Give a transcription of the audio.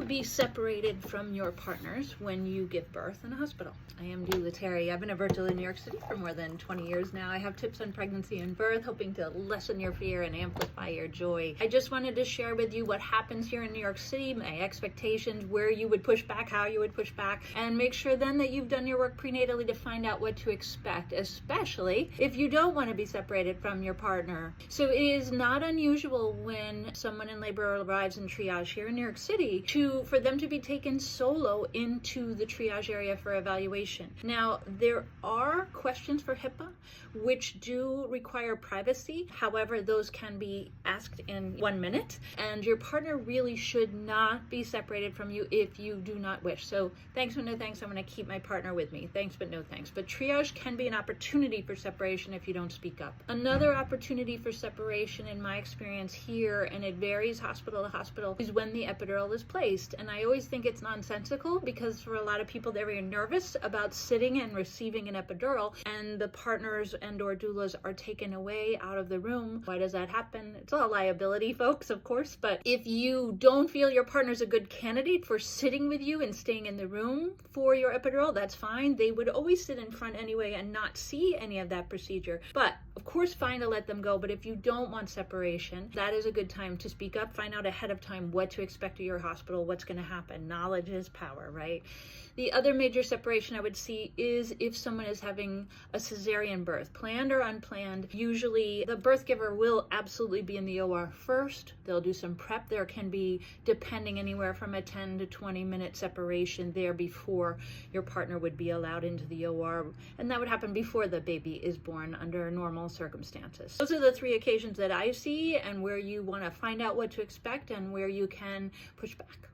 be separated from your partners when you give birth in a hospital. I am Dula Terry. I've been a virtual in New York City for more than 20 years now. I have tips on pregnancy and birth, hoping to lessen your fear and amplify your joy. I just wanted to share with you what happens here in New York City, my expectations, where you would push back, how you would push back, and make sure then that you've done your work prenatally to find out what to expect, especially if you don't want to be separated from your partner. So it is not unusual when someone in labor arrives in triage here in New York City for them to be taken solo into the triage area for evaluation. Now, there are questions for HIPAA which do require privacy. However, those can be asked in 1 minute, and your partner really should not be separated from you if you do not wish. So thanks but no thanks, I'm going to keep my partner with me. Thanks but no thanks. But triage can be an opportunity for separation if you don't speak up. Another opportunity for separation in my experience here, and it varies hospital to hospital, is when the epidural is placed. And I always think it's nonsensical because for a lot of people they're very nervous about sitting and receiving an epidural, and the partners and or doulas are taken away out of the room. Why does that happen? It's all liability, folks, of course, but if you don't feel your partner's a good candidate for sitting with you and staying in the room for your epidural, that's fine. They would always sit in front anyway and not see any of that procedure. But of course, fine to let them go. But if you don't want separation, that is a good time to speak up, find out ahead of time what to expect at your hospital, what's going to happen. Knowledge is power, right? The other major separation I would see is if someone is having a cesarean birth, planned or unplanned. Usually the birth giver will absolutely be in the OR first. They'll do some prep. There can be, depending, anywhere from a 10 to 20 minute separation there before your partner would be allowed into the OR. And that would happen before the baby is born under normal circumstances. Those are the three occasions that I see, and where you want to find out what to expect and where you can push back.